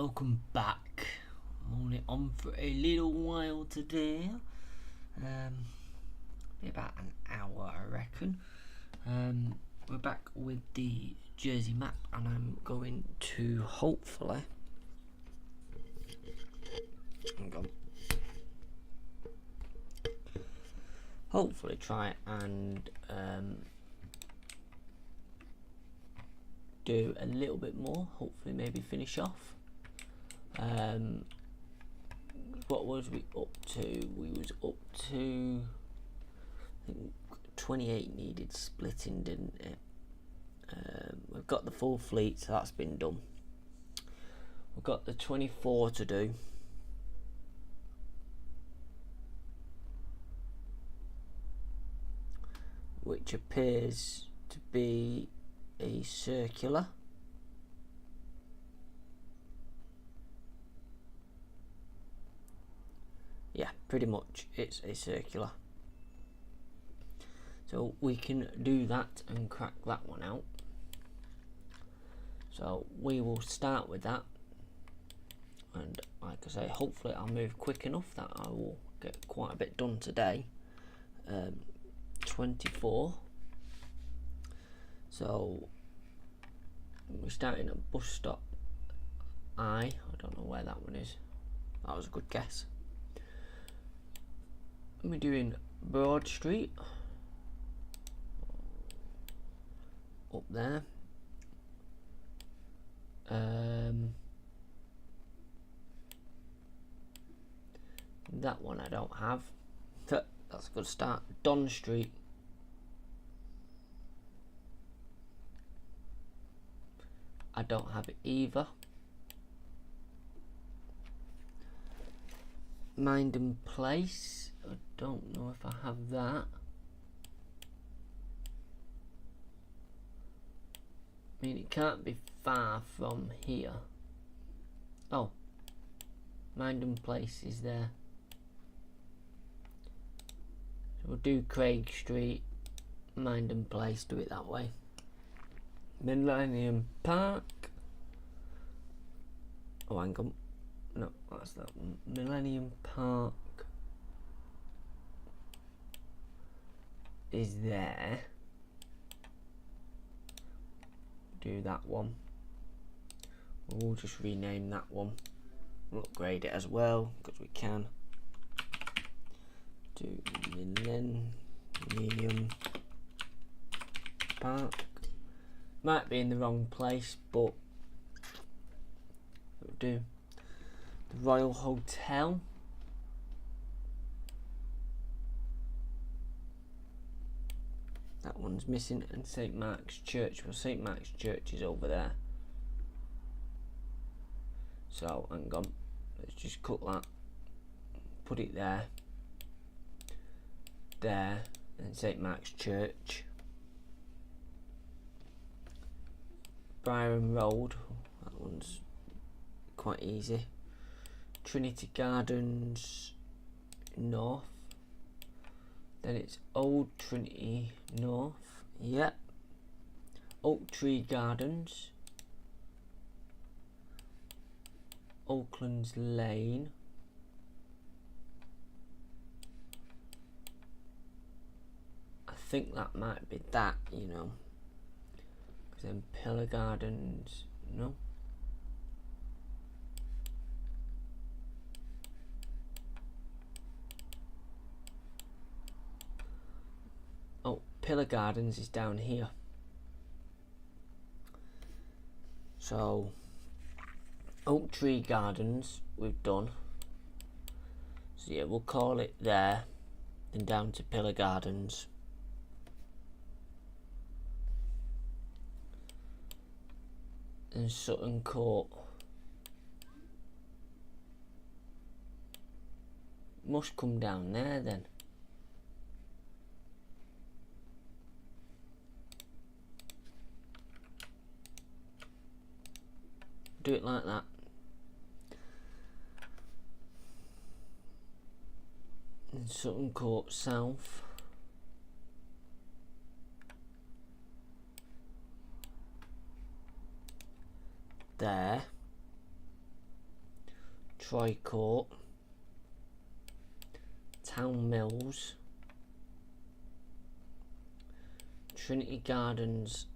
welcome back. I'm only on for a little while today. Be about an hour, I reckon. We're back with the Jersey map, and I'm going to hopefully. Hopefully try and do a little bit more. Hopefully, maybe finish off. What was we up to? We was up to, I think 28 needed splitting, didn't it? We've got the full fleet, so that's been done. We've got the 24 to do. Which appears to be a circular. Yeah, pretty much it's a circular. So we can do that and crack that one out. So we will start with that. And like I say, hopefully I'll move quick enough that I will get quite a bit done today. 24. So we're starting at bus stop I don't know where that one is. That was a good guess. We're doing Broad Street up there. That one I don't have. That's a good start. Don Street. I don't have it either. Minden Place. I don't know if I have that. I mean, it can't be far from here. Oh, Minden Place is there. So we'll do Craig Street, Minden Place, do it that way. Millennium Park. Oh, hang on. No, that's that one. Millennium Park is there. Do that one. We'll just rename that one. We'll upgrade it as well because we can. Do Millennium Park. Might be in the wrong place, but it'll do. The Royal Hotel. That one's missing, and St Mark's Church. Well, St Mark's Church is over there. So, hang on. Let's just cut that. Put it there. There. And St Mark's Church. Byron Road. That one's quite easy. Trinity Gardens North. Then it's Old Trinity North. Yep. Oak Tree Gardens. Oaklands Lane. I think that might be that, you know. Because then Pillar Gardens, no. Oh, Pillar Gardens is down here. So, Oak Tree Gardens we've done. So yeah, we'll call it there. Then down to Pillar Gardens. And Sutton Court. Must come down there then. Do it like that. And Sutton Court South. There. Troy Court, Town Mills, Trinity Gardens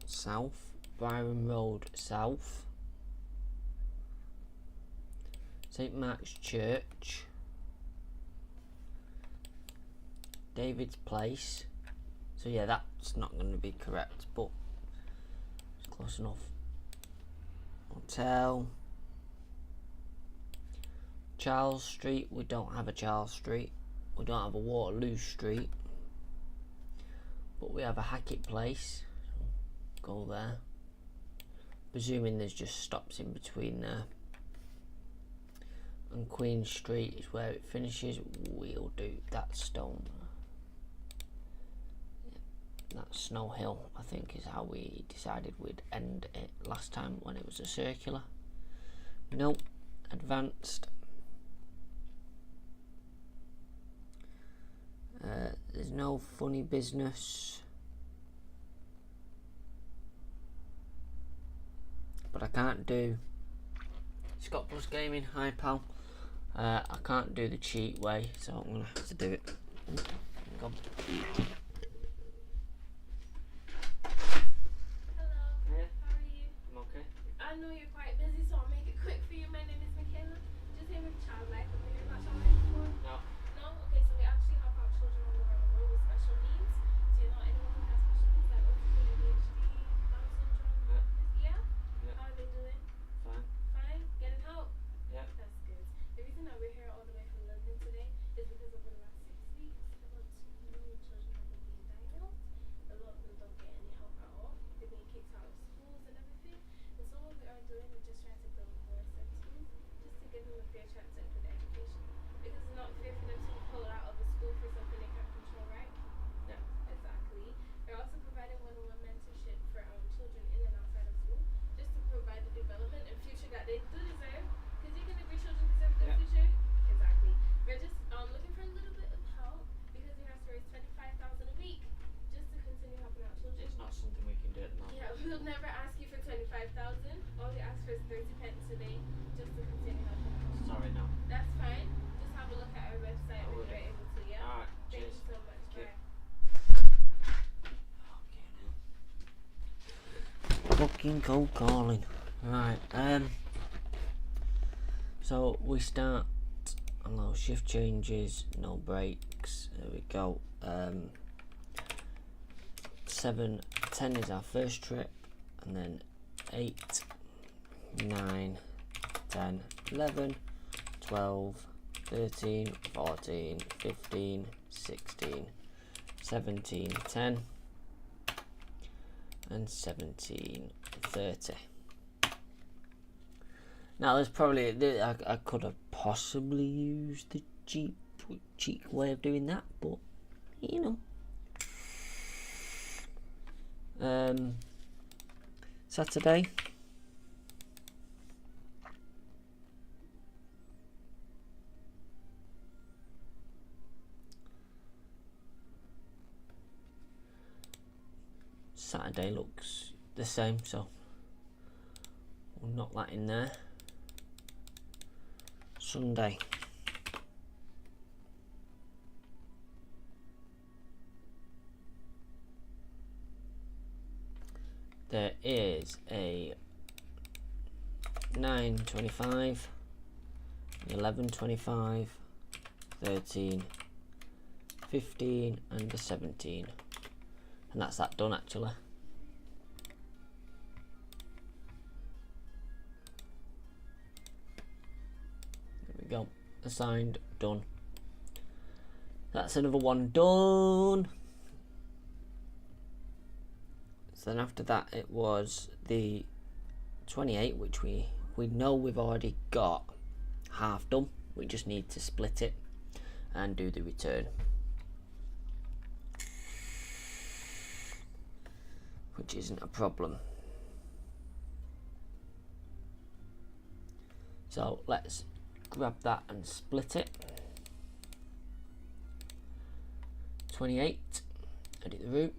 South, Byron Road South, St Mark's Church, David's Place. So yeah, that's not going to be correct, but it's close enough. Hotel, Charles Street. We don't have a Charles Street. We don't have a Waterloo Street, but we have a Hackett Place. Go there. Presuming there's just stops in between there. And Queen Street is where it finishes. We'll do that stone. That Snow Hill, I think, is how we decided we'd end it last time when it was a circular. Nope. Advanced. There's no funny business. But I can't do Scott Plus Gaming. Hi pal. I can't do the cheat way, so I'm gonna have to do it. Go. I know you're quite busy, so I'll make it quick for you. My name is Michaela. Just here with Child Life. Have you heard about Child Life before? No. No? Okay, so we actually help out children all around the world with special needs. Do you know anyone who has special needs, like autism, ADHD, Down syndrome? Yeah? How are they doing? Fine. Fine? Getting help? Yeah. That's good. The reason that we're here all the way from London today is because over the last 6 weeks, about 2 million children have been being diagnosed. A lot of them don't get any help at all. They're being kicked out of schools and everything. And so what we are doing is just trying to build more centers just to give them a fair chance at good education. Because it's not fair for them to be pulled out of a school for something they can't control, right? Yeah. Exactly. We're also providing one-on-one mentorship for children in and outside of school, just to provide the development and future that they do deserve. Because you can agree children deserve a good future. Exactly. We're just looking for a little bit of help because we have to raise $25,000 a week just to continue helping out children. It's not something we can do at the moment. Yeah, we'll never ask you for 25,000. All we ask for is 30 pence a day just to continue helping out. Sorry, no. That's fine. Just have a look at our website when will you're do. able to, yeah? Alright, Thank cheers. you so much. Okay. Bye. Fucking cold calling. Right, so we start on those shift changes, no breaks. There we go. 7, 10 is our first trip, and then 8, 9, 10, 11, 12, 13, 14, 15, 16, 17, 10, and 17, 30. Now there's probably, I could have possibly used the cheap way of doing that, but you know. Saturday. Saturday looks the same, so we'll knock that in there. Sunday. There is a 9:25, 11:25, 13, 15, and a 17, and that's that done actually. There we go, assigned, done. That's another one done. So then after that it was the 28, which we know we've already got half done. We just need to split it and do the return, which isn't a problem. So let's grab that and split it. 28, edit the route.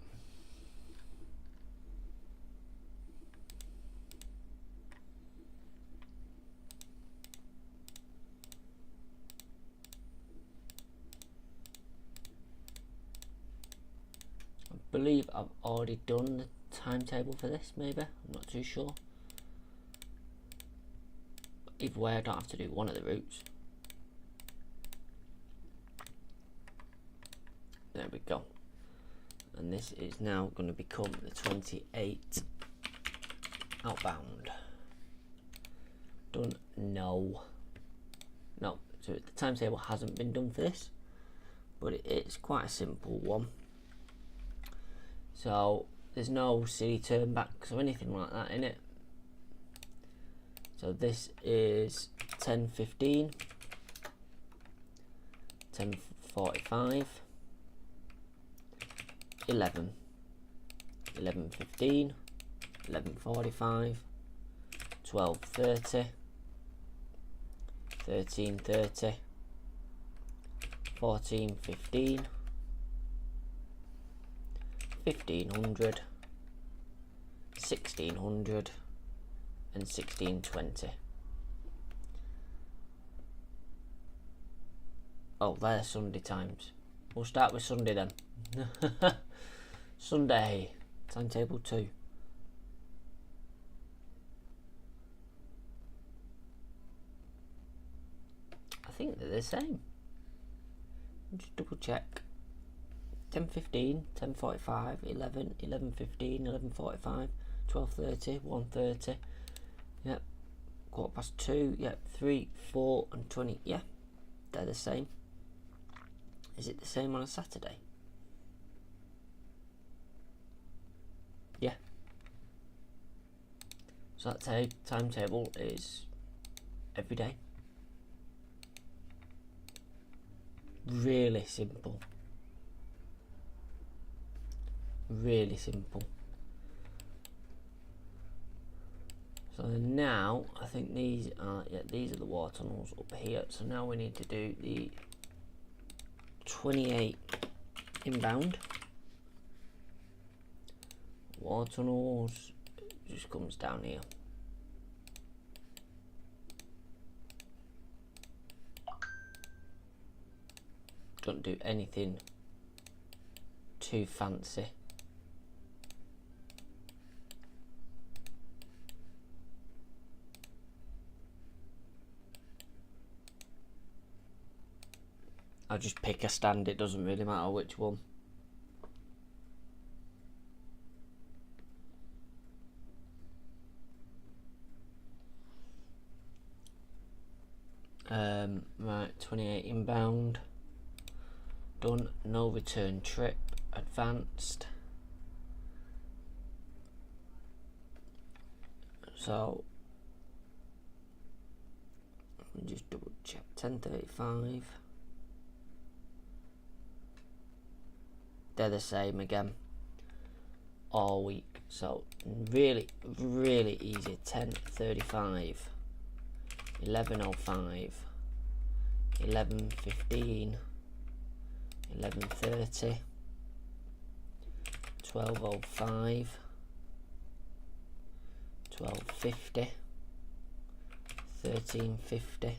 believe I've already done the timetable for this, maybe. I'm not too sure. Either way, I don't have to do one of the routes. There we go. And this is now going to become the 28 outbound. Done? No. No. So the timetable hasn't been done for this, but it's quite a simple one. So there's no silly turnbacks or anything like that in it. So this is 10:15, 10:45, 11, 11:15, 11:45, 12:30, 13:30, 14:15, 1500, 1600 and 16:20. Oh, there's Sunday times. We'll start with Sunday then. Sunday, timetable 2. I think they're the same. Just double check. 10:15, 10:45, 11, 11:15, 11:45, 12:30, 1:30. Yep. 2:15. Yep. 3, 4, and 20. Yeah, they're the same. Is it the same on a Saturday? Yeah. So that timetable is every day. Really simple. Really simple. So now I think these are these are the water tunnels up here. So now we need to do the 28 inbound. Water tunnels just comes down here. Don't do anything too fancy. I'll just pick a stand, it doesn't really matter which one. Right, 28 inbound. Done. No return trip. Advanced. So let me just double check. 10:35. They're the same again all week. So really easy. 10:35, 11:05, 11:15, 11:30, 12:05, 12:50, 13:50,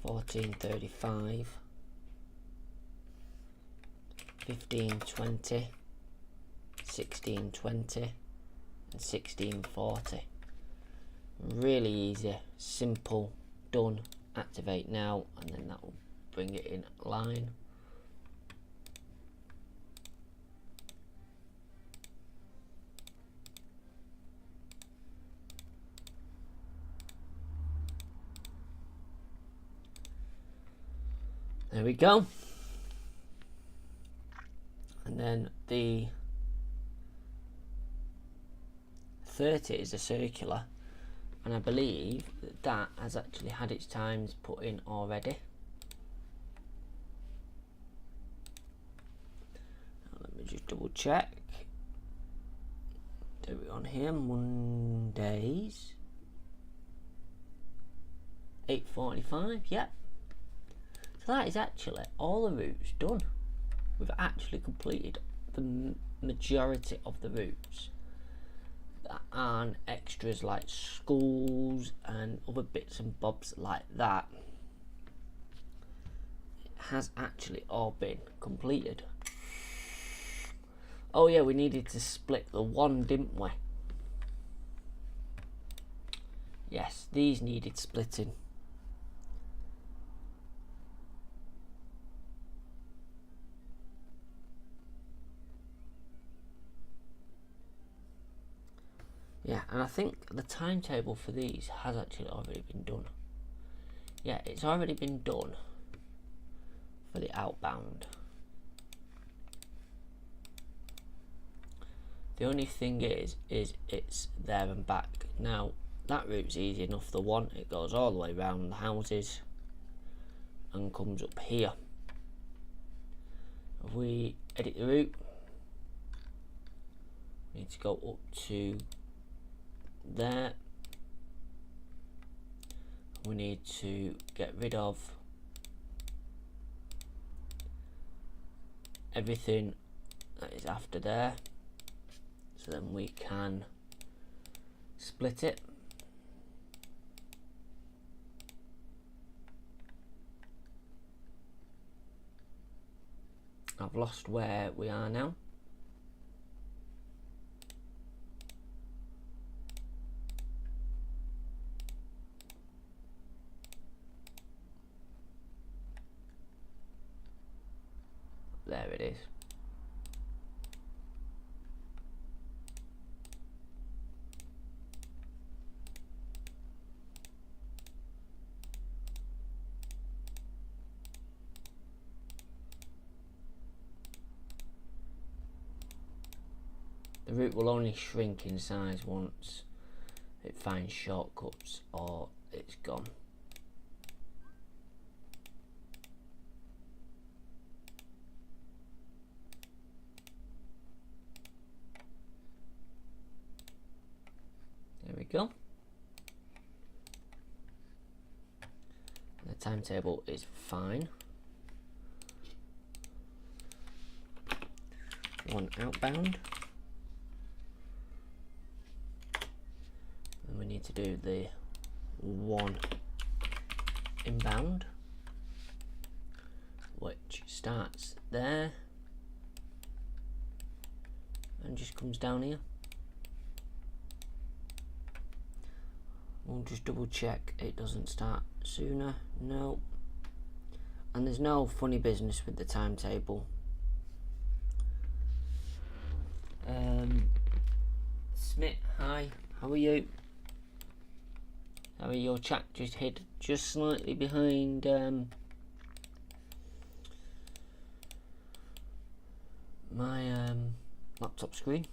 14:35, 15:20, 16:20 and 16:40. Really easy, simple, done. Activate now, and then that will bring it in line. There we go. And then the 30 is a circular, and I believe that that has actually had its times put in already. Now let me just double check. Do it on here. Mondays 8:45. Yep. So that is actually all the routes done. We've actually completed the majority of the routes. That aren't extras like schools and other bits and bobs like that. It has actually all been completed. Oh yeah, we needed to split the one, didn't we? Yes, these needed splitting. Yeah, and I think the timetable for these has actually already been done. Yeah, it's already been done for the outbound. The only thing is it's there and back. Now, that route's easy enough, the one, it goes all the way around the houses and comes up here. If we edit the route, we need to go up to there. We need to get rid of everything that is after there, so then we can split it. I've lost where we are now. There it is. The route will only shrink in size once it finds shortcuts or it's gone. There we go. The timetable is fine. One outbound. And we need to do the one inbound, which starts there and just comes down here. We'll just double check it doesn't start sooner. No. And there's no funny business with the timetable. Smith, hi, how are you? How are your chat just hid just slightly behind my laptop screen.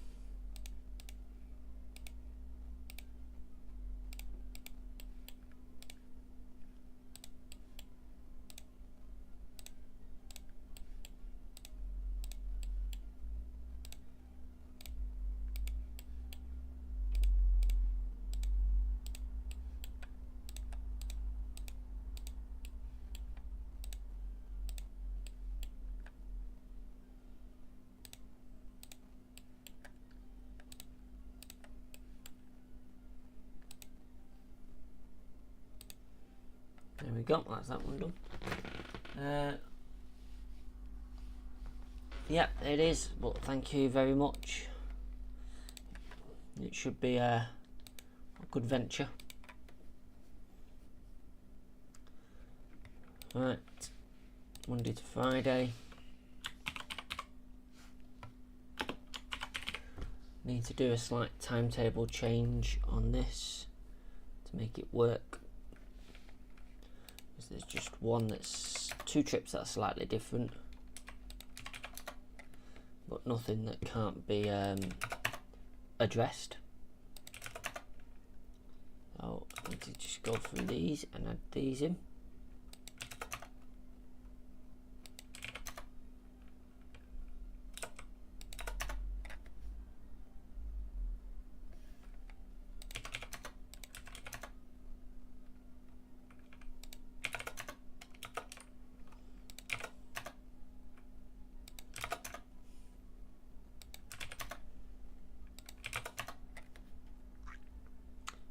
There we go, that's that one done. Yeah, it is, but thank you very much. It should be a good venture. Right, Monday to Friday. Need to do a slight timetable change on this to make it work. There's just one that's two trips that are slightly different, but nothing that can't be addressed. So I need to just go through these and add these in.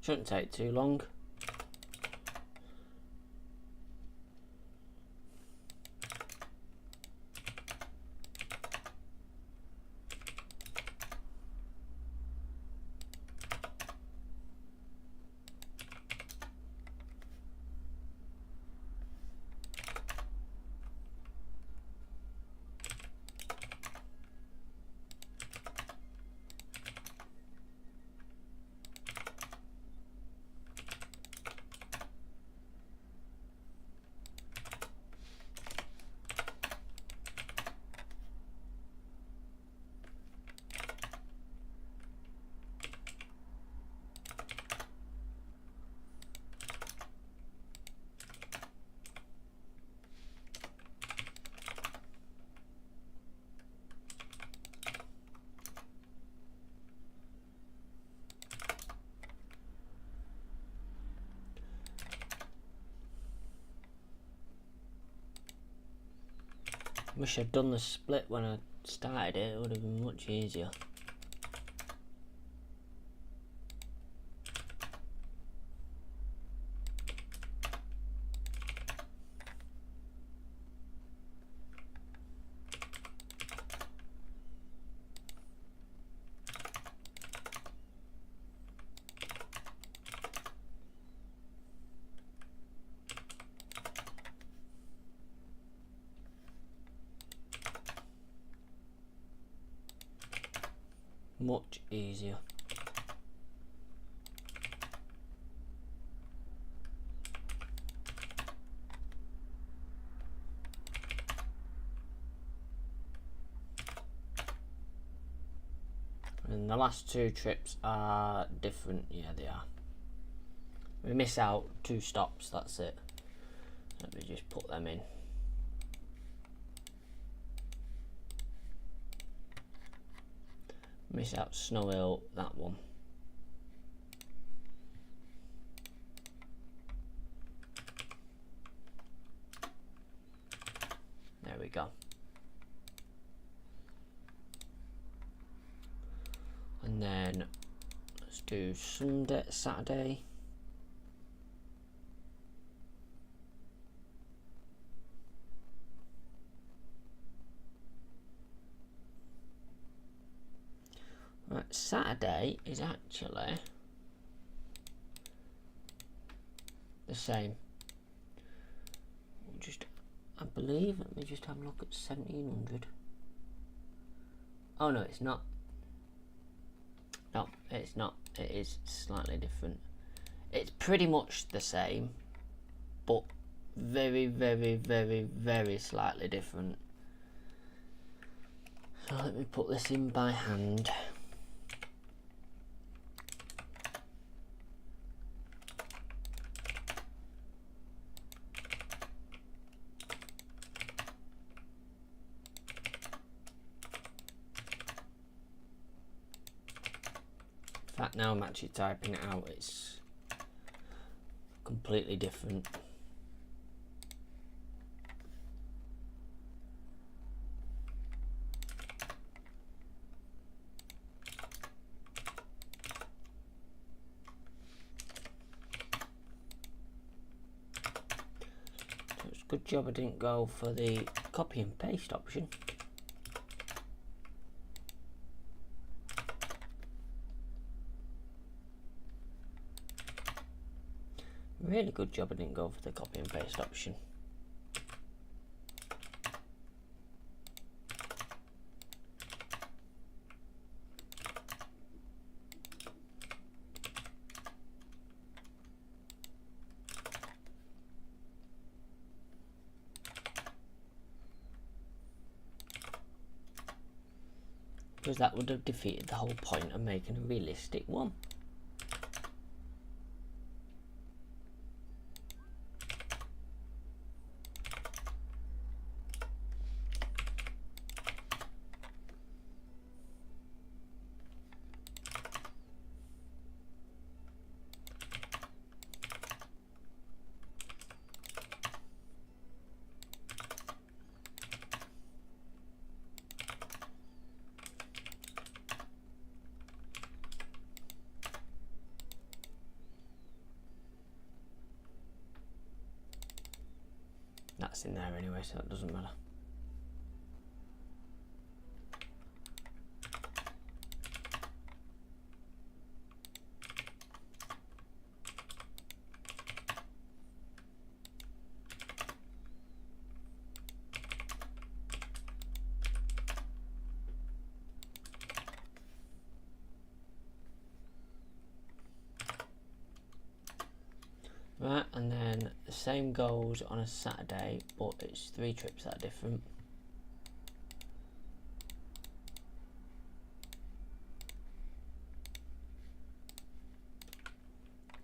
Shouldn't take too long. Wish I'd done the split when I started it, it would have been much easier. Much easier. And the last two trips are different. Yeah, they are. We miss out 2 stops, that's it. Let me just put them in. Miss out Snow Hill, that one. There we go. And then let's do Saturday. Right, Saturday is actually the same. I believe, let me just have a look at 1700. Oh no, it's not. No, it's not. It is slightly different. It's pretty much the same, but very, very, very, very slightly different. So let me put this in by hand. In fact, now I'm actually typing it out, it's completely different. So it's a good job I didn't go for the copy and paste option. Really good job I didn't go for the copy and paste option. Because that would have defeated the whole point of making a realistic one. That's in there anyway, so that doesn't matter. Right, and then the same goes on a Saturday, but it's 3 trips that are different.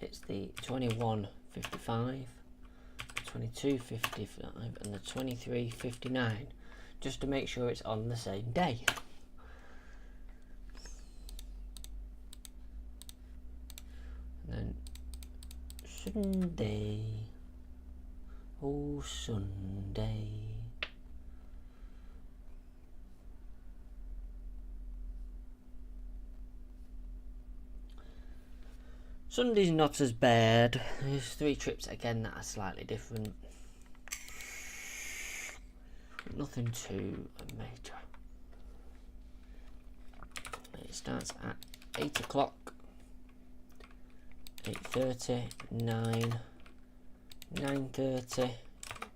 It's the 21.55, 22.55 and the 23.59, just to make sure it's on the same day. And then Sunday, oh Sunday, Sunday's not as bad. There's 3 trips again that are slightly different. Nothing too major. It starts at 8 o'clock, 8:30, 9, 9:30,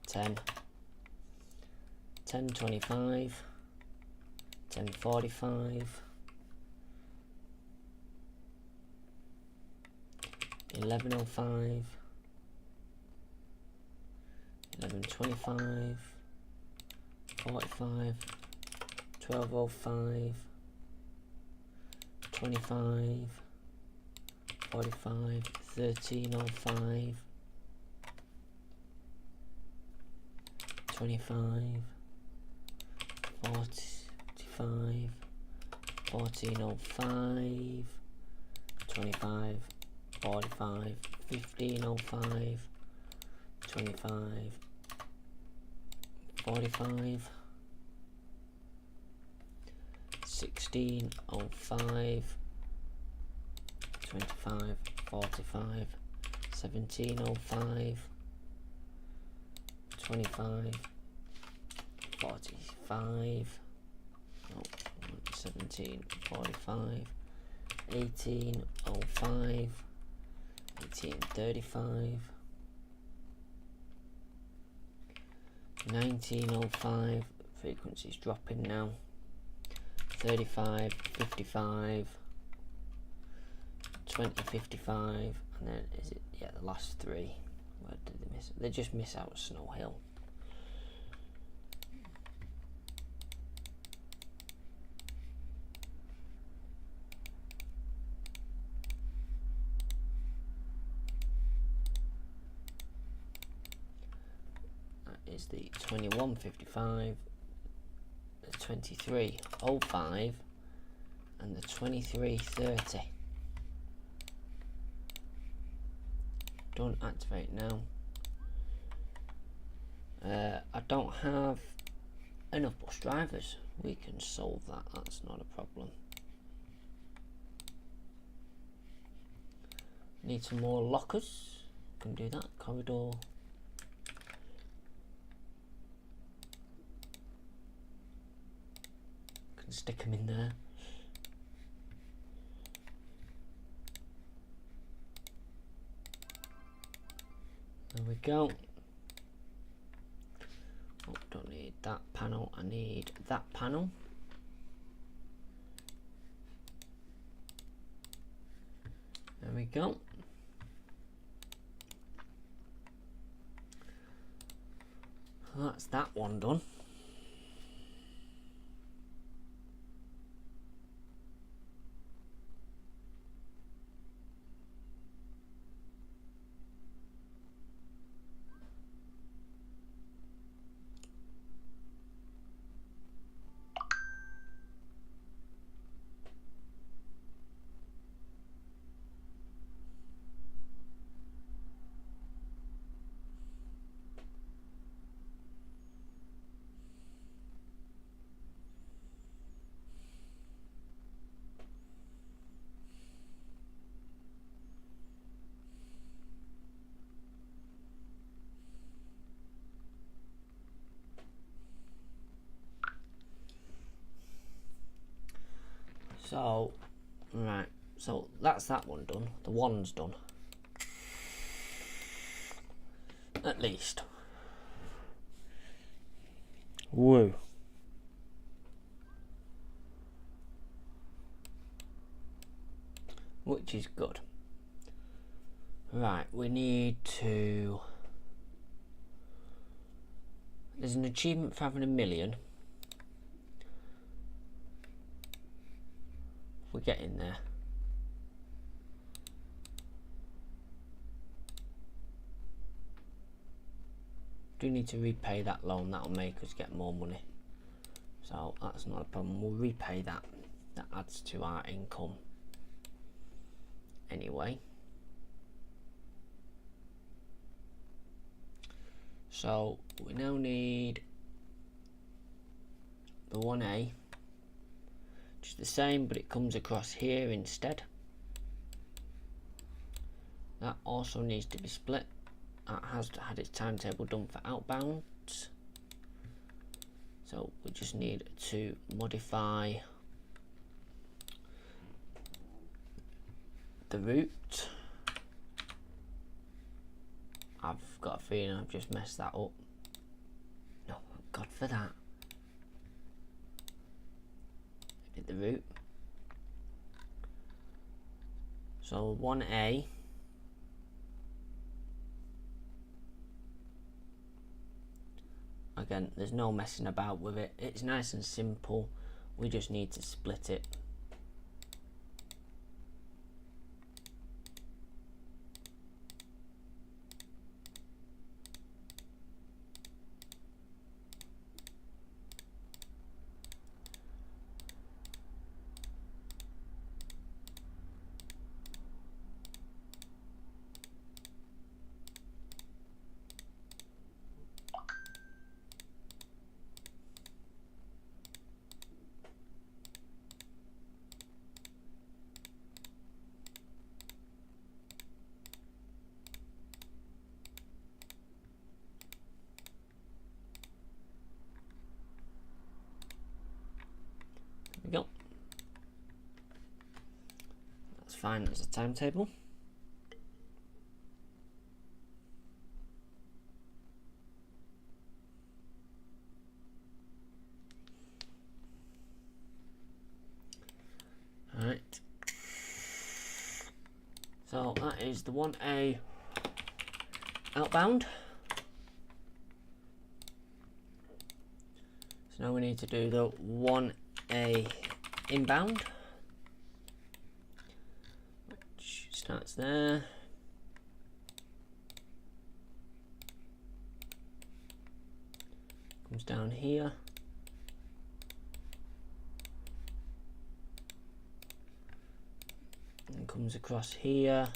10, 10:25, 10:45, 11:05, 11:25, 45, 12:05, 25, 45, 13:05, 25, 45, 14:05, 25, 45, 15:05, 25, 45, 16:05, 25, 45, 17:05, 25, 45, 17, 45, 18:05, 18:35, 19:05, frequency's dropping now, 35, 55, 20, 55, and then is it, yeah, the last 3, where did they miss? They just miss out Snow Hill. Is the 21:55, the 23:05, and the 23:30. Don't activate now. I don't have enough bus drivers. We can solve that, that's not a problem. Need some more lockers. Can do that. Corridor. Can stick them in there. There we go. Oh, don't need that panel, I need that panel. There we go. Well, that's that one done. So, right, so that's that one done. The one's done. At least. Woo. Which is good. Right, we need to... There's an achievement for having 1 million. We're getting there. Do need to repay that loan. That'll make us get more money, so that's not a problem. We'll repay that. That adds to our income anyway. So we now need the 1A, which is the same, but it comes across here instead. That also needs to be split. That has had its timetable done for outbound. So we just need to modify the route. I've got a feeling I've just messed that up. No, God for that. Edit the route. So 1A. Again, there's no messing about with it. It's nice and simple. We just need to split it. There we go. That's fine as a timetable. Alright. So that is the 1A outbound. So now we need to do the 1A inbound, which starts there. Comes down here. And comes across here.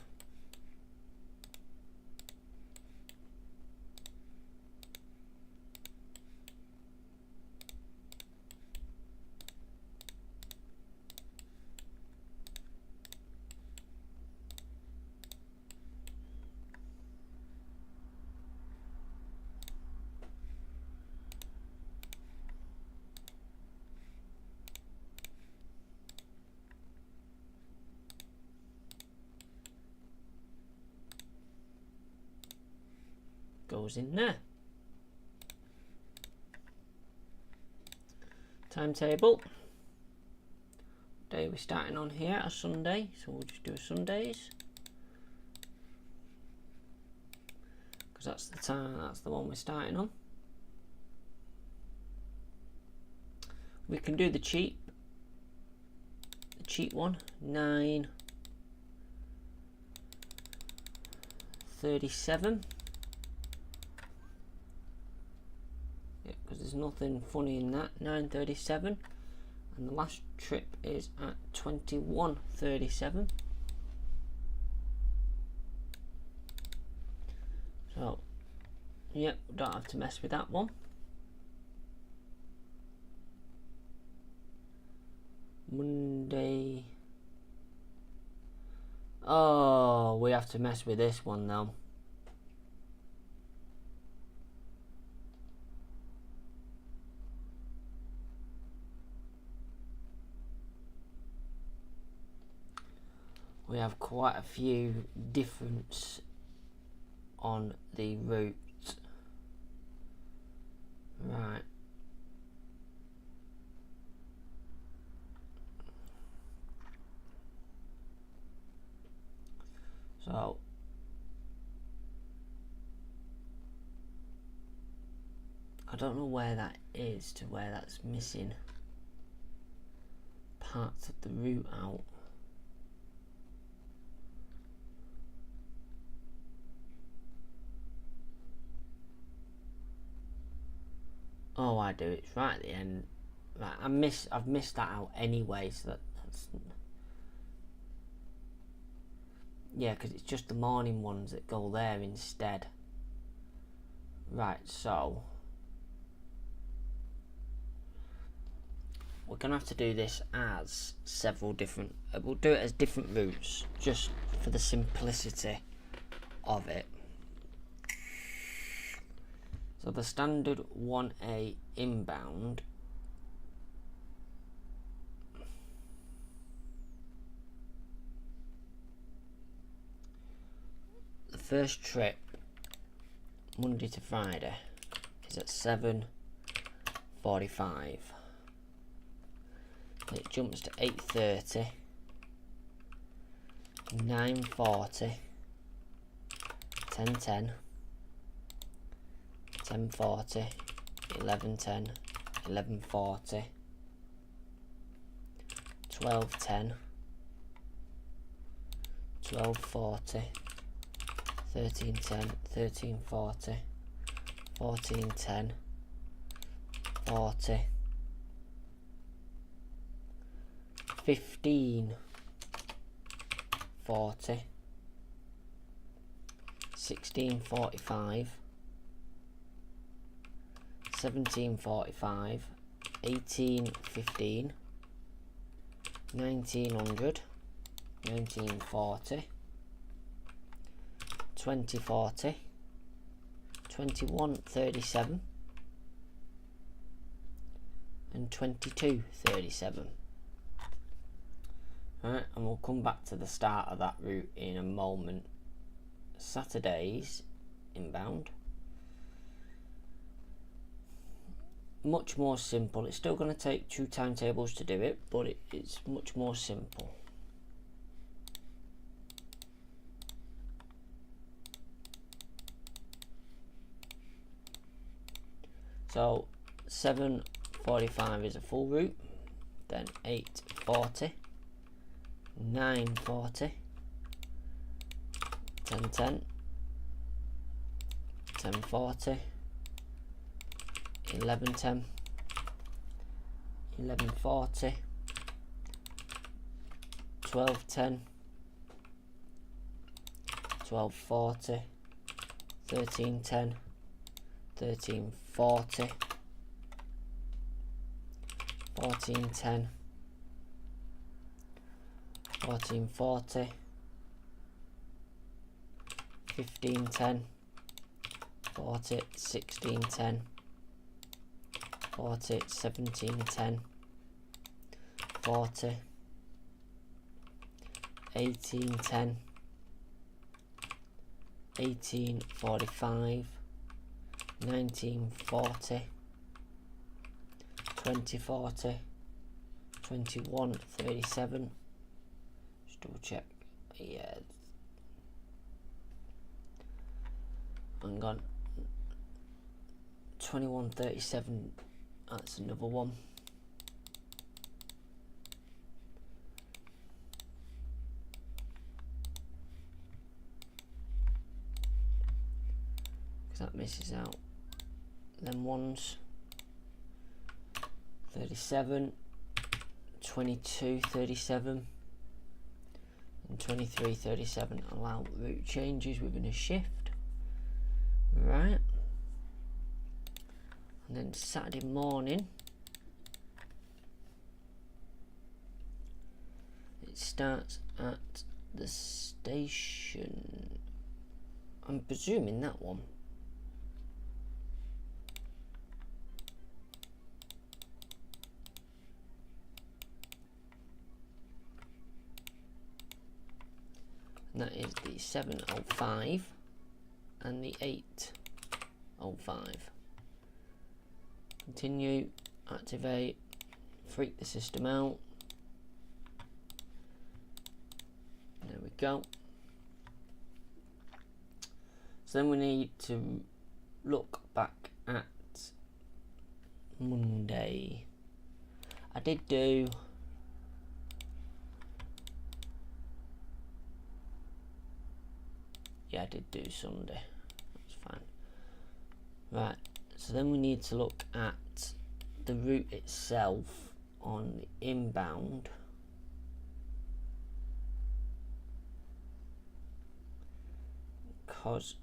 Goes in there. Timetable. Day we're starting on here, a Sunday, so we'll just do a Sundays. Because that's the time, that's the one we're starting on. We can do the cheap one, 9:37. Because there's nothing funny in that. 9:37, and the last trip is at 21:37. So yep, don't have to mess with that one. Monday. Oh, we have to mess with this one though. We have quite a few difference on the route. Right. So I don't know where that is to where that's missing parts of the route out. Oh, I do. It's right at the end. Right, I've missed that out anyway. So that's yeah, because it's just the morning ones that go there instead. Right, so we're gonna have to do this as several different. We'll do it as different routes, just for the simplicity of it. So the standard 1A inbound the first trip Monday to Friday is at 7:45. It jumps to 8:30, 9:40, 10:10, 10:40, 11:10, 11:40, 12:10, 12:40, 13:10, 13:40, 14:10, 40, 15:40, 16:45, 17:45, 18:15, 1900, 19:40, 20:40, 21:37, and 22:37. Right, and we'll come back to the start of that route in a moment. Saturdays inbound, much more simple. It's still going to take 2 timetables to do it, but it's much more simple. So 7:45 is a full route, then 8:40, 9:40, 10:10, 10:40, 11:10, 11:40, 12:10, 12:40, 13:10, 13:40, 14:10, 14:40, 15:10, 40, 16:10, 40, 17:10, 40, 18:10, 18:45, 19:40, 20:40, 21:37. Just double check. Yeah. Hang on. 21:37. That's another one. Because that misses out them ones. 37, 22:37, and 23:37. Allow route changes within a shift. Right. And then Saturday morning, it starts at the station. I'm presuming that one. And that is the 7:05 and the 8:05. Continue, activate, freak the system out. There we go. So then we need to look back at Monday. I did do I did do Sunday. That's fine. Right. So then we need to look at the route itself on the inbound. Because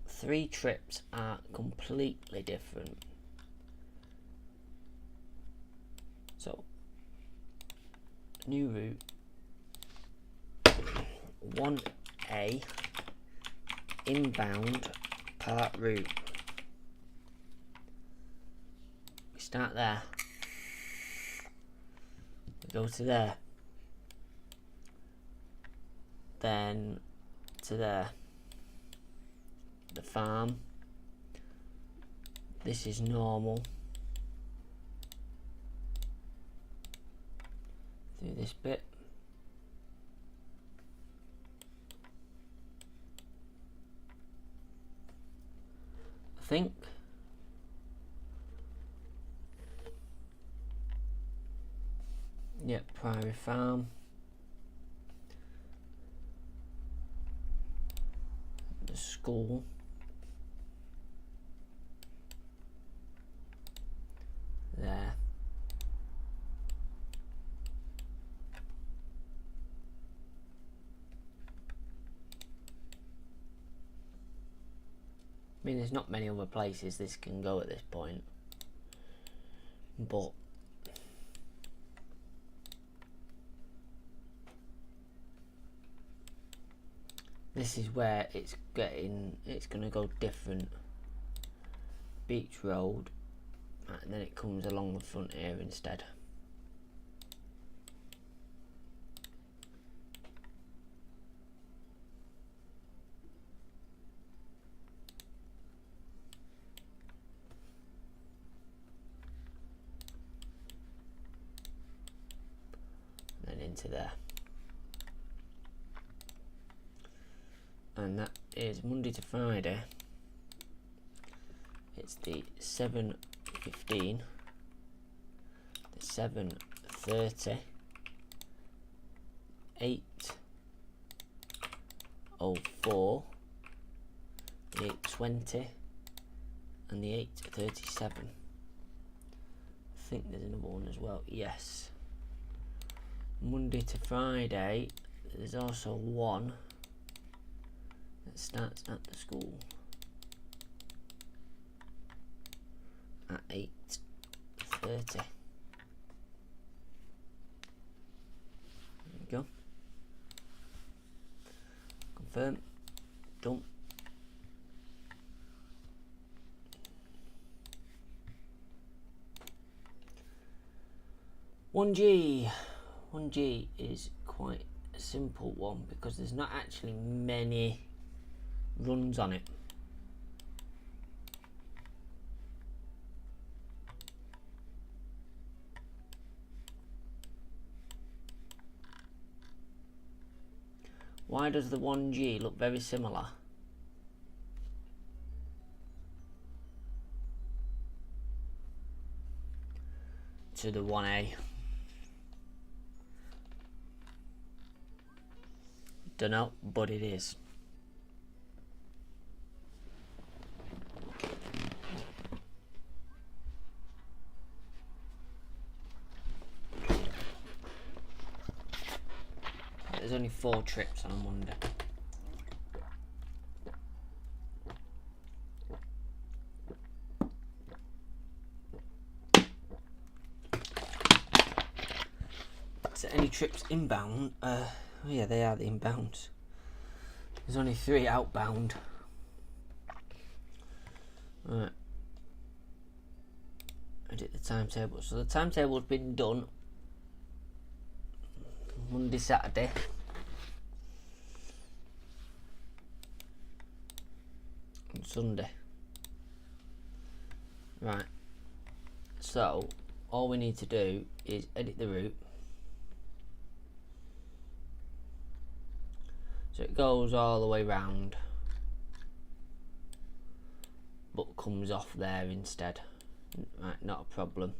3 trips are completely different. So, new route 1A inbound part route. We start there. We go to there. Then to there. The farm. This is normal. Through this bit. I think. Yep, primary farm. The school. There. I mean, there's not many other places this can go at this point, but this is where it's going to go different. Beach Road, and then it comes along the front here instead. And then into there. And that is Monday to Friday. It's the 7:15, the 7:30, 8:04, the 8:20, and the 8:37. I think there's another one as well. Yes. Monday to Friday, there's also one that starts at the school at 8:30. There you go. Confirm. Done. One G is quite a simple one because there's not actually many runs on it. Why does the 1G look very similar to the 1A? Don't know, but it is. There's only 4 trips on Monday. So any trips inbound? Oh yeah, they are the inbounds. There's only 3 outbound. Right. Edit the timetable. So the timetable's been done. Monday, Saturday. And Sunday. Right. So all we need to do is edit the route. So it goes all the way round, but comes off there instead. Right, not a problem.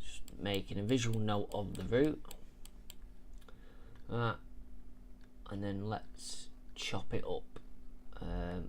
Just making a visual note of the route. Right, and then let's chop it up there.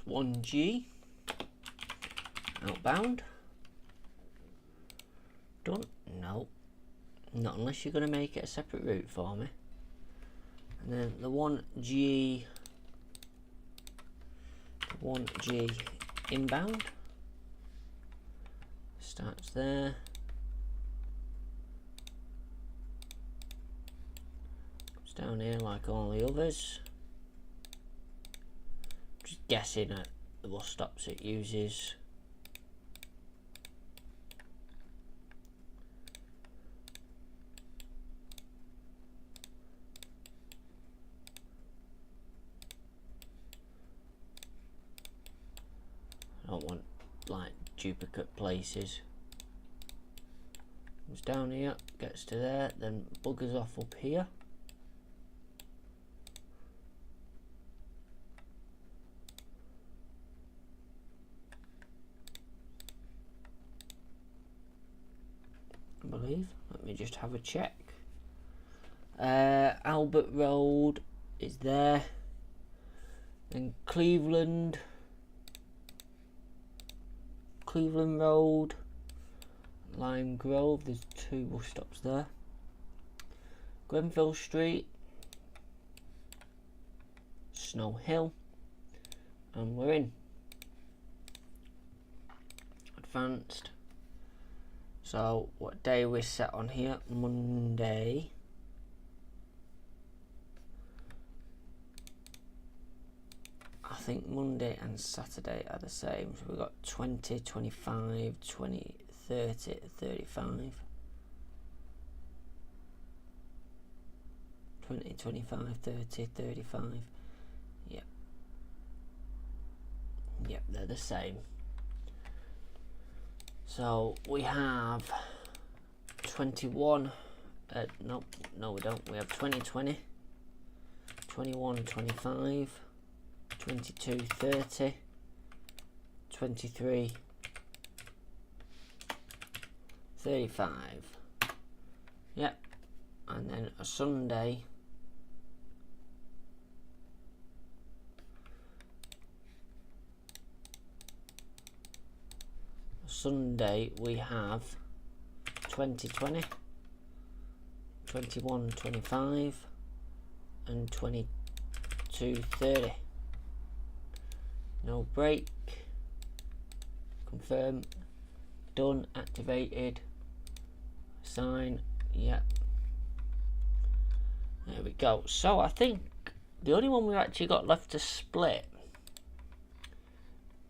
1G outbound. Done? No, not unless you're going to make it a separate route for me. And then the 1G inbound starts there. Comes down here like all the others. Just guessing at the bus stops it uses. I don't want like duplicate places. Comes down here, gets to there, then buggers off up here. I believe. Let me just have a check. Albert Road is there. Then Cleveland Road, Lime Grove, there's 2 bus stops there. Grenville Street, Snow Hill, and we're in. Advanced. So what day we're set on here? Monday. I think Monday and Saturday are the same. So we've got 20, 25, 20, 30, 35. 20, 25, 30, 35. Yep. Yep, they're the same. So we have 21. No, we don't. We have 20, 20, 21, 25. 22, 30, 23, 35. Yep. And then a Sunday. Sunday we have 20, 20, 21, 25, and 22, 30. No break. Confirm. Done. Activated. Sign. Yep. There we go. So I think the only one we've actually got left to split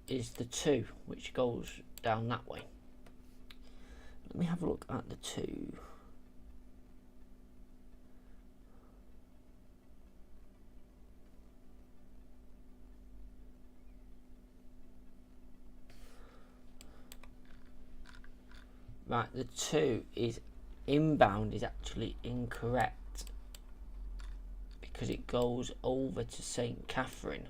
is the 2, which goes down that way. Let me have a look at the 2. Right, the 2 is inbound is actually incorrect because it goes over to St. Catherine.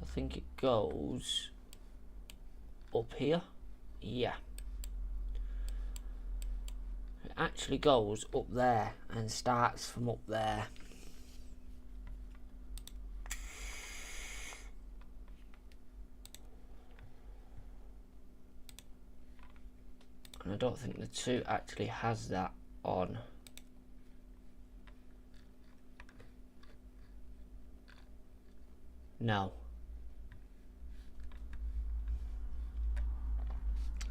I think it goes up here. Yeah. It actually goes up there and starts from up there. And I don't think the 2 actually has that on. No.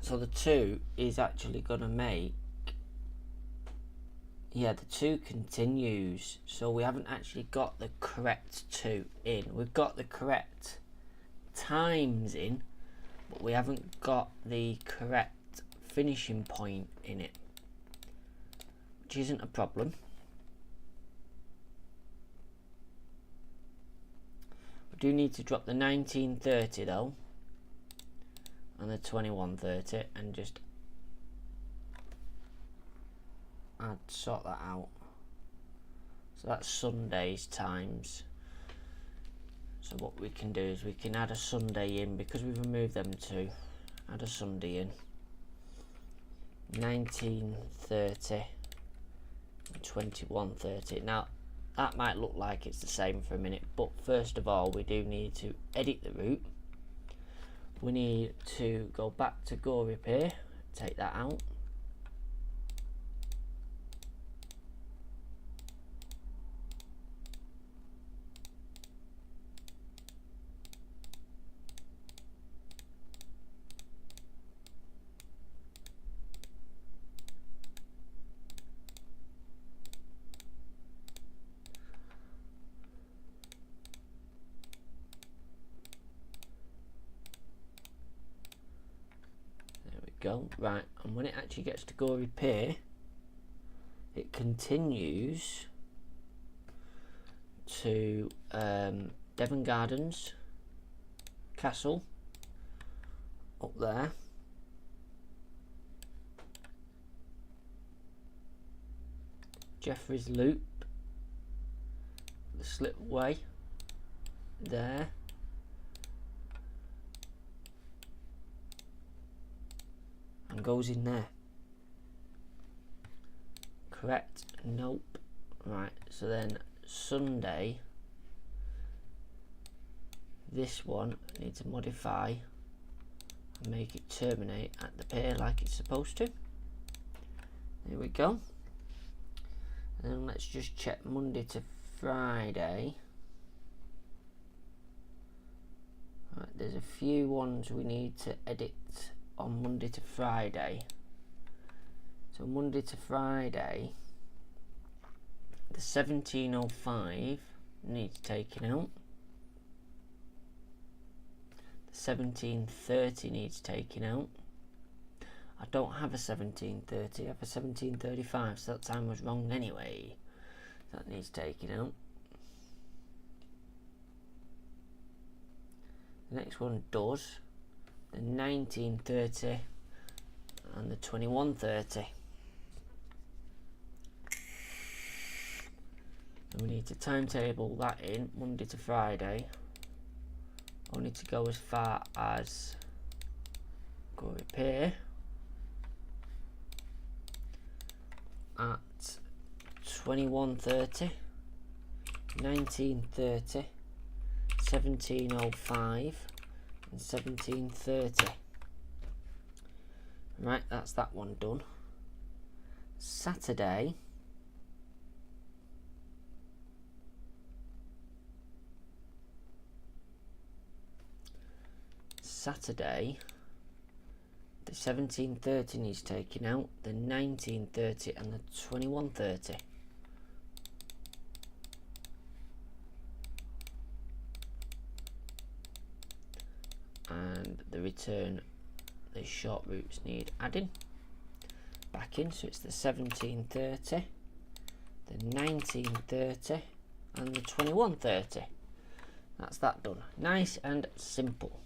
So the 2 is actually going to make... Yeah, the 2 continues. So we haven't actually got the correct 2 in. We've got the correct times in, but we haven't got the correct finishing point in it, which isn't a problem. We do need to drop the 1930 though and the 2130 and just sort that out. So that's Sunday's times. So what we can do is we can add a Sunday in because we've removed them 2. Add a Sunday in. 1930 and 2130. Now that might look like it's the same for a minute, but first of all we do need to edit the route. We need to go back to Go Repair, take that out. Go right, and when it actually gets to Go Repair, it continues to Devon Gardens Castle up there, Jeffrey's Loop, the slipway there, and goes in there. Correct? Nope. Right, so then Sunday, this one I need to modify and make it terminate at the pier like it's supposed to. There we go. And then let's just check Monday to Friday. Right, there's a few ones we need to edit on Monday to Friday. So Monday to Friday, the 1705 needs taking out. The 1730 needs taking out. I don't have a 1730, I have a 1735, so that time was wrong anyway. That needs taking out. The next one does. The 1930 and the 2130. And we need to timetable that in Monday to Friday. Only to go as far as Go Repair at 2130, 1930, 1705 and 1730. Right, that's that one done. Saturday, the 1730 needs taking out, the 1930 and the 2130. And the return, the short routes need adding back in, so it's the 1730, the 1930 and the 2130. That's that done. Nice and simple.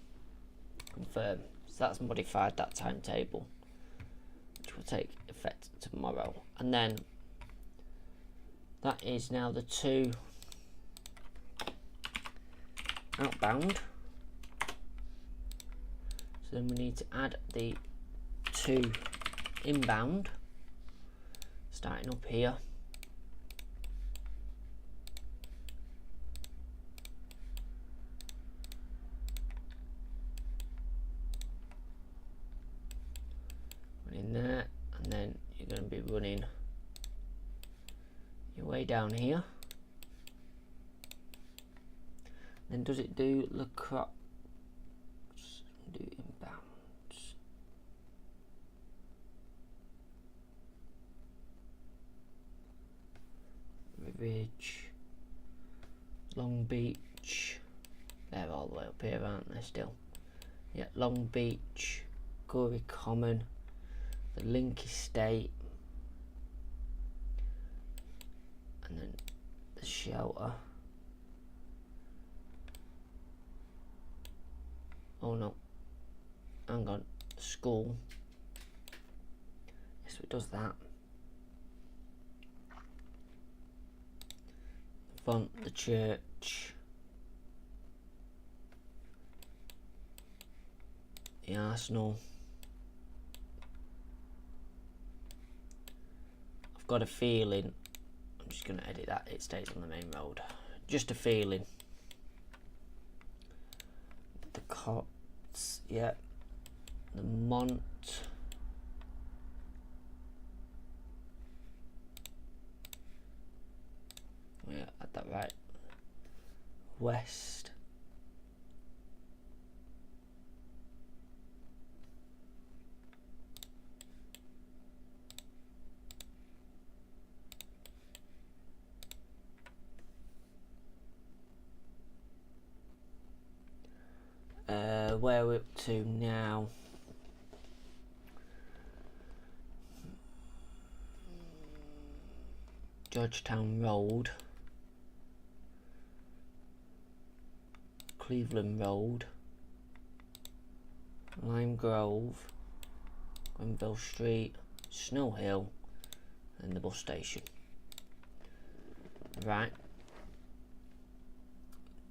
Confirm. So that's modified that timetable, which will take effect tomorrow. And then that is now the 2 outbound. So then we need to add the 2 inbound, starting up here. In there, and then you're going to be running your way down here. Then does it do La Croix? Do inbounds. Ridge, Long Beach. They're all the way up here, aren't they? Still, yeah. Long Beach, Gorey Common, the Link Estate, and then the shelter. Oh no, hang on, school. Yes, it does that. The font, the church, the Arsenal. Got a feeling, I'm just going to edit that. It stays on the main road. Just a feeling. The Cots, yeah. The Mont. Yeah, had that right. West. Where we're up to now. Georgetown Road. Cleveland Road. Lime Grove. Grenville Street. Snow Hill. And the bus station. Right.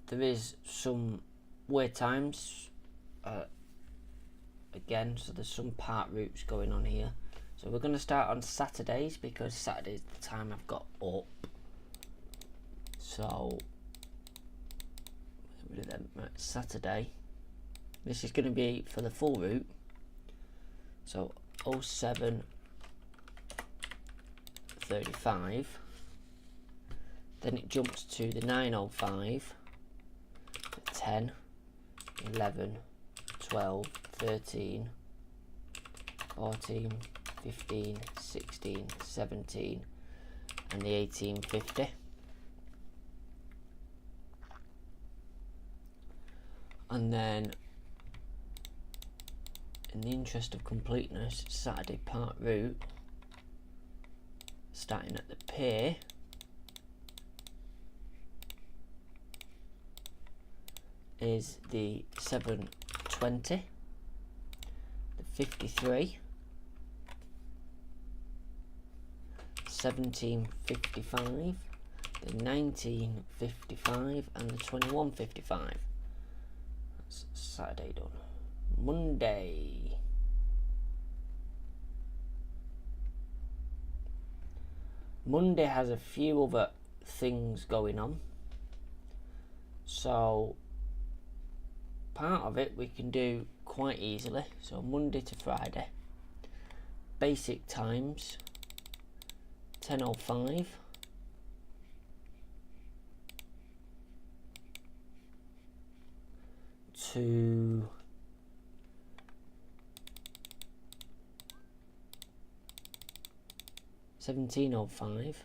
There is some wait times again, so there's some part routes going on here. So we're going to start on Saturdays because Saturday's the time I've got up. So get rid of them. Right, Saturday. This is going to be for the full route. So 07:35. Then it jumps to the 9:05, 10, 11, 12, 13, 14, 15, 16, 17, and the 18:50. And then, in the interest of completeness, Saturday part route, starting at the pier, is the 7:20, the 53, 17:55, the 19:55, and the 21:55. That's Saturday done. Monday. Monday has a few other things going on. So part of it we can do quite easily. So Monday to Friday. Basic times 10:05 to 17:05.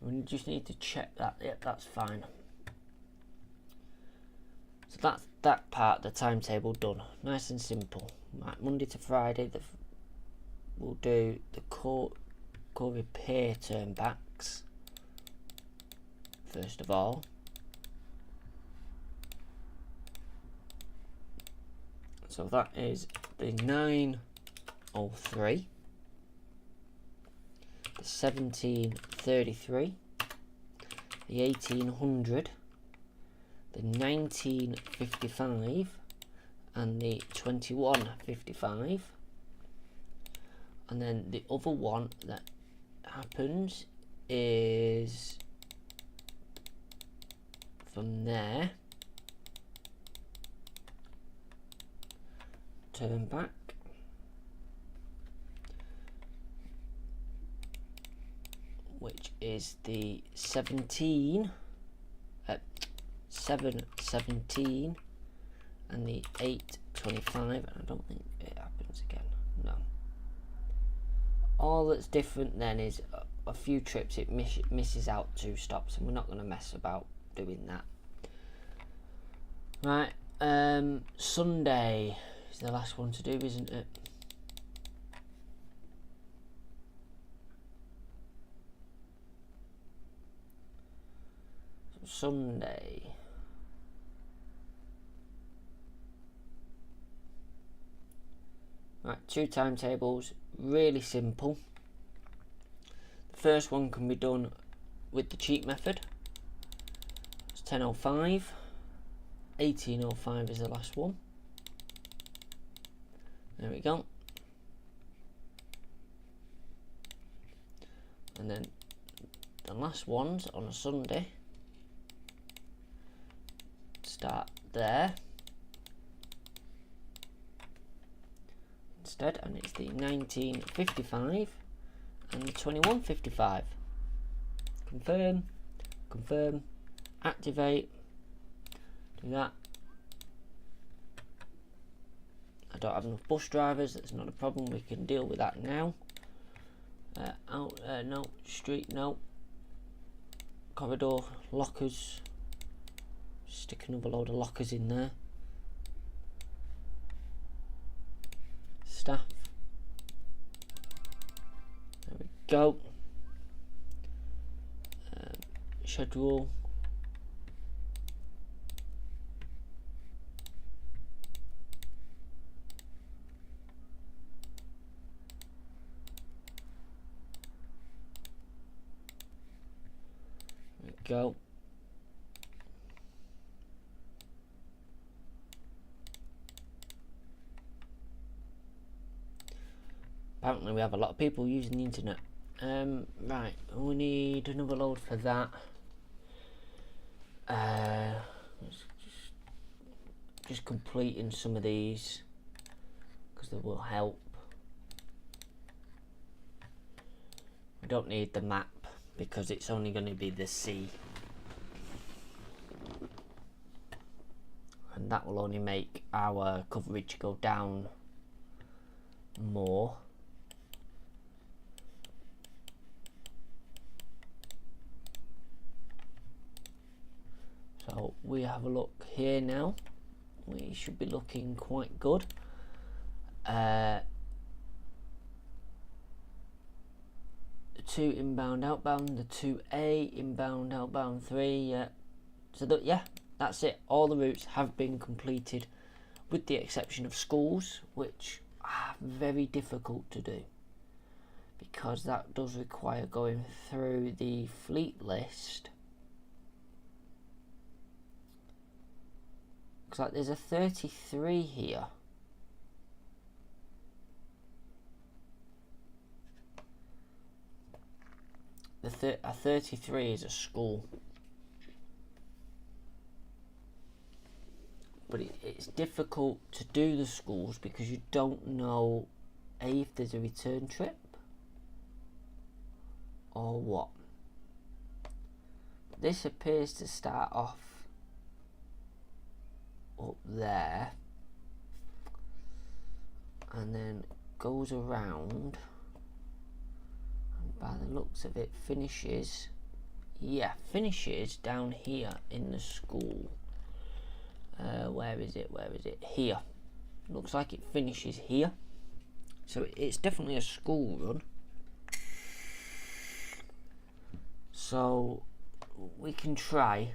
We just need to check that. Yep, that's fine. So that's that part, the timetable done. Nice and simple. Right, Monday to Friday, we'll do the core repair turnbacks first of all. So that is the 9:03, the 17:33, the 1800, the 19:55, and the 21:55. And then the other one that happens is from there, turn back, which is the 7:17 and the 8:25, and I don't think it happens again. No. All that's different then is a few trips it misses out 2 stops, and we're not going to mess about doing that. Right, Sunday is the last one to do, isn't it? So Sunday. Right, 2 timetables, really simple. The first one can be done with the cheat method. It's 10:05, 18:05 is the last one. There we go. And then and last ones on a Sunday start there instead, and it's the 1955 and the 2155. Confirm, confirm, activate, do that. I don't have enough bus drivers, that's not a problem, we can deal with that now. No, street, no. Corridor, lockers, stick another load of lockers in there. Staff, there we go. Schedule, there we go. Apparently we have a lot of people using the internet. Right, we need another load for that. Just completing some of these because they will help. We don't need the map because it's only going to be the sea, and that will only make our coverage go down more. So we have a look here now. We should be looking quite good. The 2 inbound, outbound, the 2A inbound, outbound 3. Yeah. So that, yeah, that's it. All the routes have been completed, with the exception of schools, which are very difficult to do because that does require going through the fleet list. Looks like there's a 33 here. A 33 is a school, but it's difficult to do the schools because you don't know if there's a return trip or what. This appears to start off up there and then goes around, and by the looks of it finishes down here in the school. Where is it here? Looks like it finishes here, so it's definitely a school run. So we can try,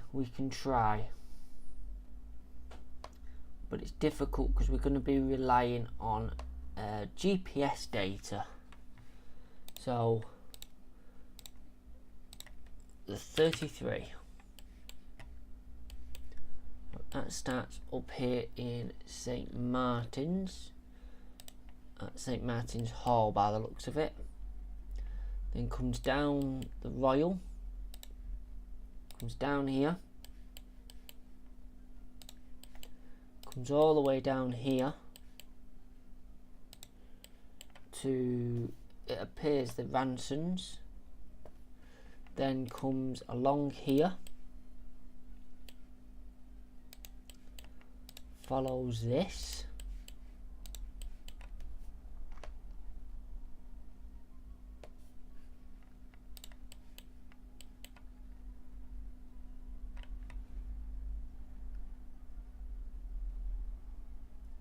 but it's difficult because we're going to be relying on GPS data. So the 33, that starts up here in St Martin's, at St Martin's Hall by the looks of it, then comes down the Royal, comes down here, comes all the way down here to, it appears, the Ransons, then comes along here, follows this,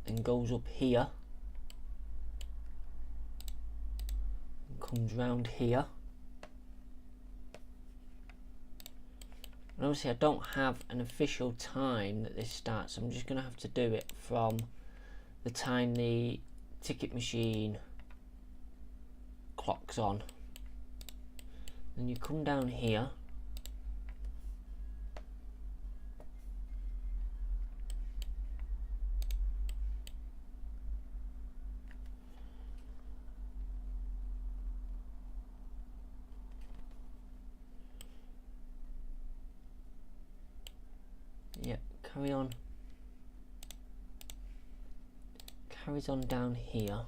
and goes up here and comes round here. And obviously I don't have an official time that this starts, so I'm just going to have to do it from the time the ticket machine clocks on. Then you come down here, carry on. Carries on down here.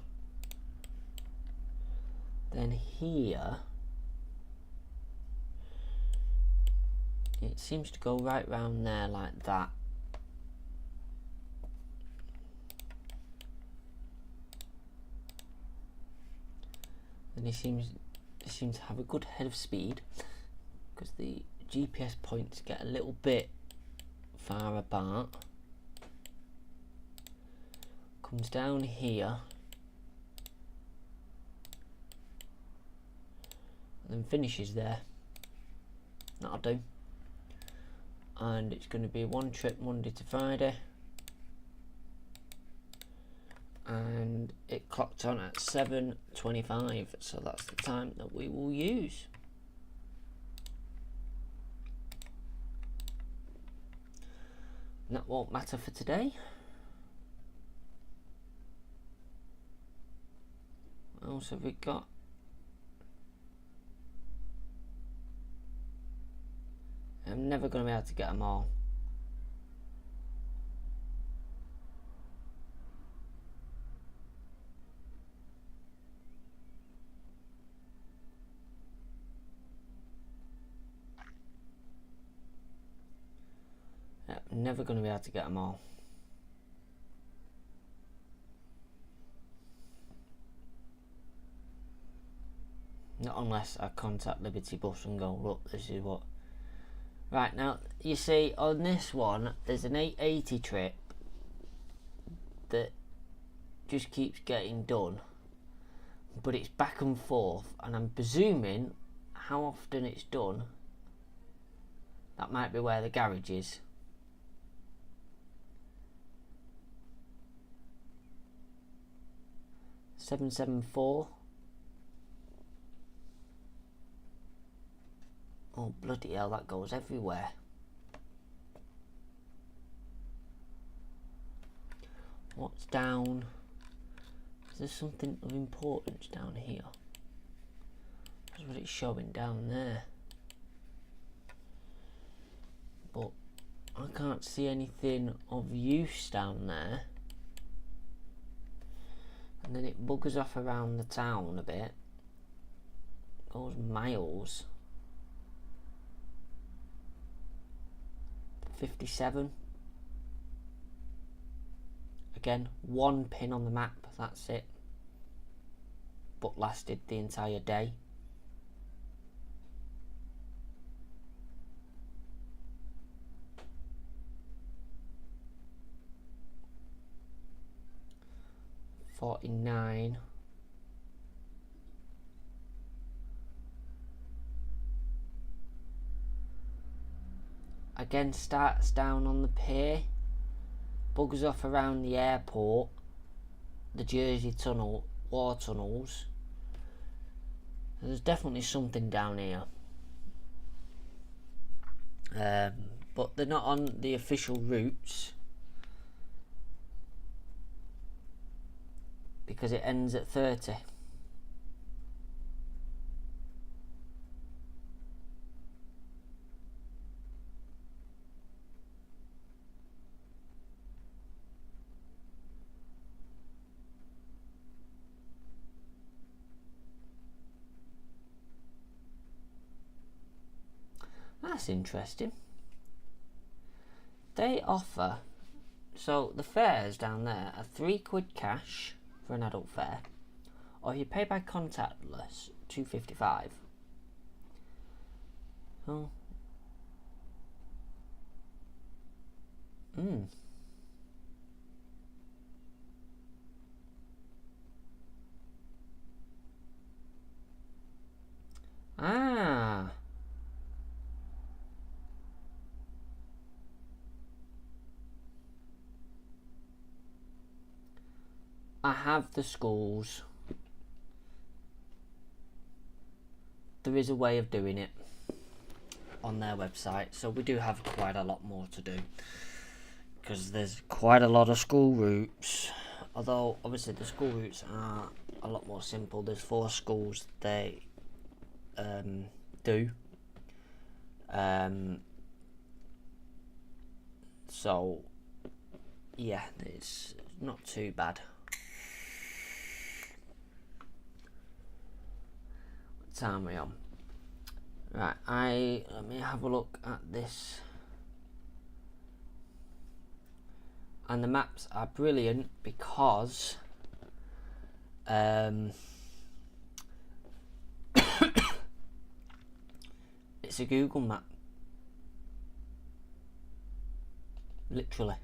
Then here, it seems to go right round there like that. And he seems to have a good head of speed, because the GPS points get a little bit far apart. Comes down here and then finishes there. That'll do. And it's going to be one trip Monday to Friday, and it clocked on at 7:25, so that's the time that we will use. And that won't matter for today. What else have we got? I'm never going to be able to get them all. I'm never going to be able to get them all. Not unless I contact Liberty Bus and go, look, this is what. Right, now, you see, on this one, there's an 880 trip that just keeps getting done. But it's back and forth, and I'm presuming how often it's done, that might be where the garage is. $774. Oh bloody hell, that goes everywhere. What's down? Is there something of importance down here? That's what it's showing down there. But I can't see anything of use down there. And then it buggers off around the town a bit. Goes miles. 57. Again, one pin on the map, that's it. But lasted the entire day. $49. Again, starts down on the pier, buggers off around the airport, the Jersey Tunnel, war tunnels. There's definitely something down here, but they're not on the official routes because it ends at 30. That's interesting. They offer, so the fares down there are £3 cash for an adult fare, or if you pay by contactless, $2.55. Oh. Ah. I have the schools. There is a way of doing it on their website, so we do have quite a lot more to do because there's quite a lot of school routes, although obviously the school routes are a lot more simple. There's 4 schools they do. So yeah, it's not too bad. What time are we on? Right, let me have a look at this. And the maps are brilliant because it's a Google map, literally.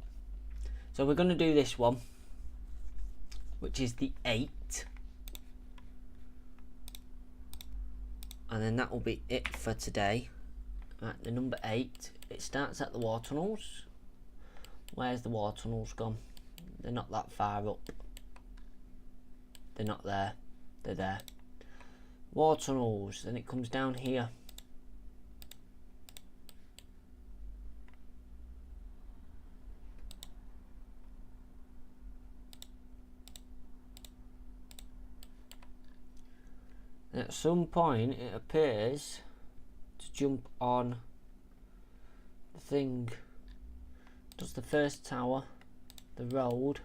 So we're going to do this one, which is the 8, and then that will be it for today. Right, the number 8, it starts at the water tunnels. Where's the water tunnels gone? They're not that far up. They're not there. They're there. Water tunnels, then it comes down here. And at some point it appears to jump on the thing. Does the first tower, the road,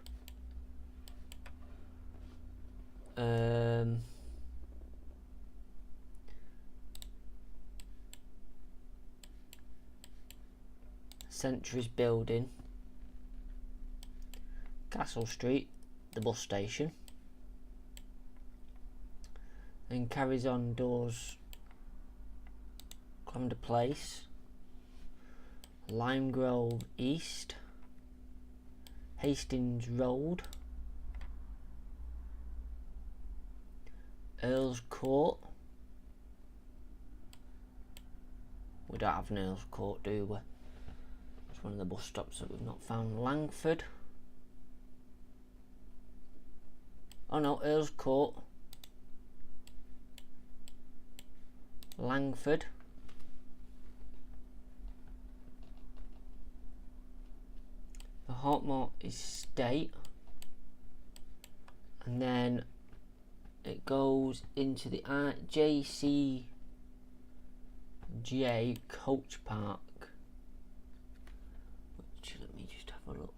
Centuries building, Castle Street, the bus station, then carries on, doors Clavender Place, Lime Grove East, Hastings Road, Earls Court. We don't have an Earls Court, do we? It's one of the bus stops that we've not found. Langford. Oh no, Earls Court. Langford. The Hotmore Estate. And then it goes into the JCJ Coach Park. Which, let me just have a look.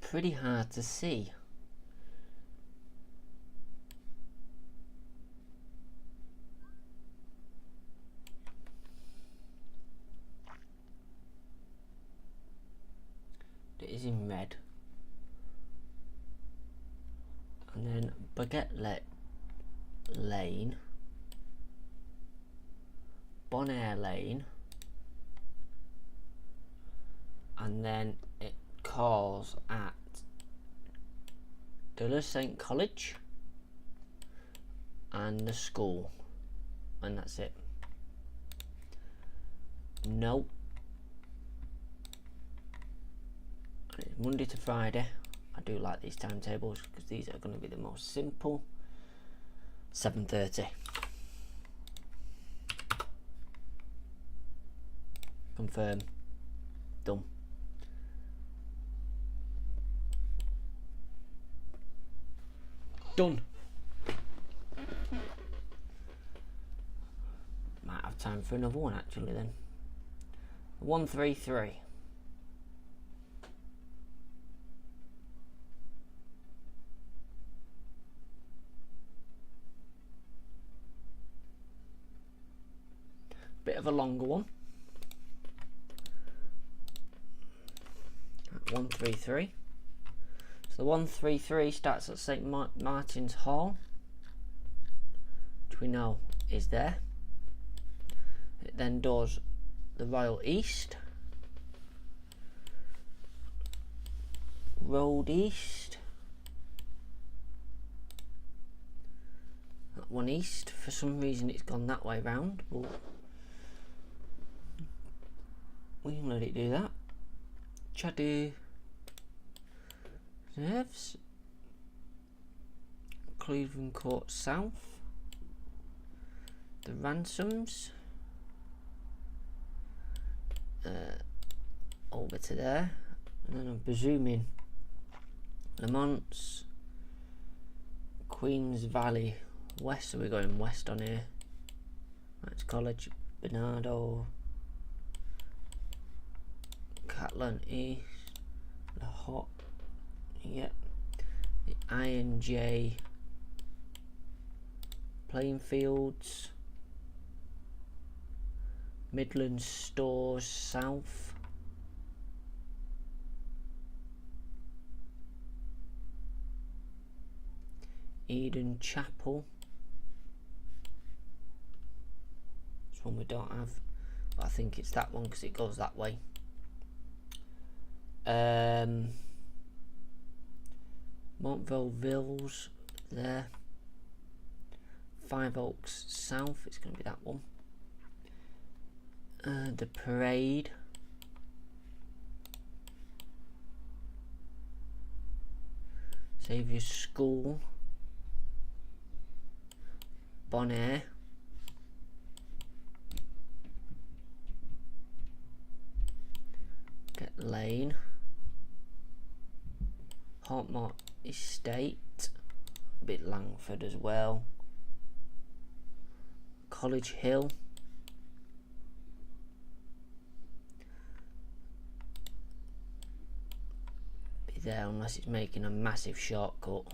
Pretty hard to see. It is in red. And then Baguette Lane, Bonaire Lane, and then it calls at De La Saint College and the school, and that's it. No. And it's Monday to Friday. I do like these timetables because these are going to be the most simple. 7:30. Confirm. Done. Done. Might have time for another one actually then. 133. Bit of a longer one. 133. So the 133 starts at St Martin's Hall, which we know is there. It then does the Royal East, Road East, that one east. For some reason it's gone that way round, but we can let it do that. Chadu Reserves, Cleveland Court South, the Ransoms, over to there, and then I'm presuming Lamont's, Queens Valley West, so we're going west on here. That's College, Bernardo, Catlin East, the Hot, yep, the INJ, Plainfields, Midland Stores South, Eden Chapel. This one we don't have, but I think it's that one because it goes that way. Montville Villes there. Five Oaks South, it's going to be that one. The Parade. Saviour's School. Bonaire. Get Lane. Hartmont Estate. A bit Langford as well. College Hill. Be there unless it's making a massive shortcut.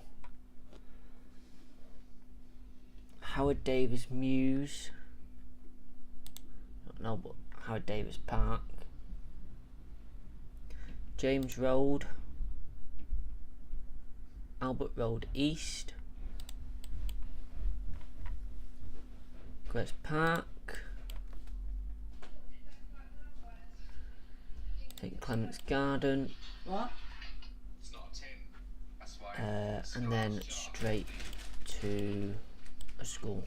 Howard Davis Muse. Don't know, but Howard Davis Park. James Road. Albert Road East. Grace Park. St Clement's Garden. What? And then straight to a school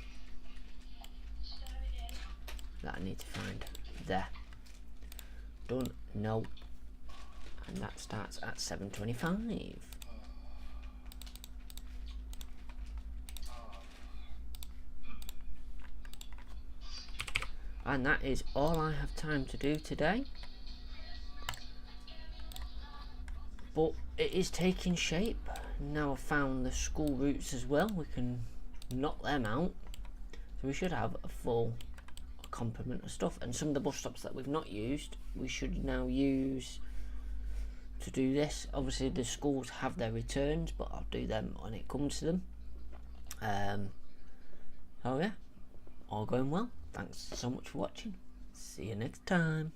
that I need to find. There. Done. No. And that starts at 7:25. And that is all I have time to do today. But it is taking shape. Now I've found the school routes as well, we can knock them out. So we should have a full complement of stuff. And some of the bus stops that we've not used, we should now use to do this. Obviously the schools have their returns, but I'll do them when it comes to them. Oh yeah, all going well. Thanks so much for watching. See you next time.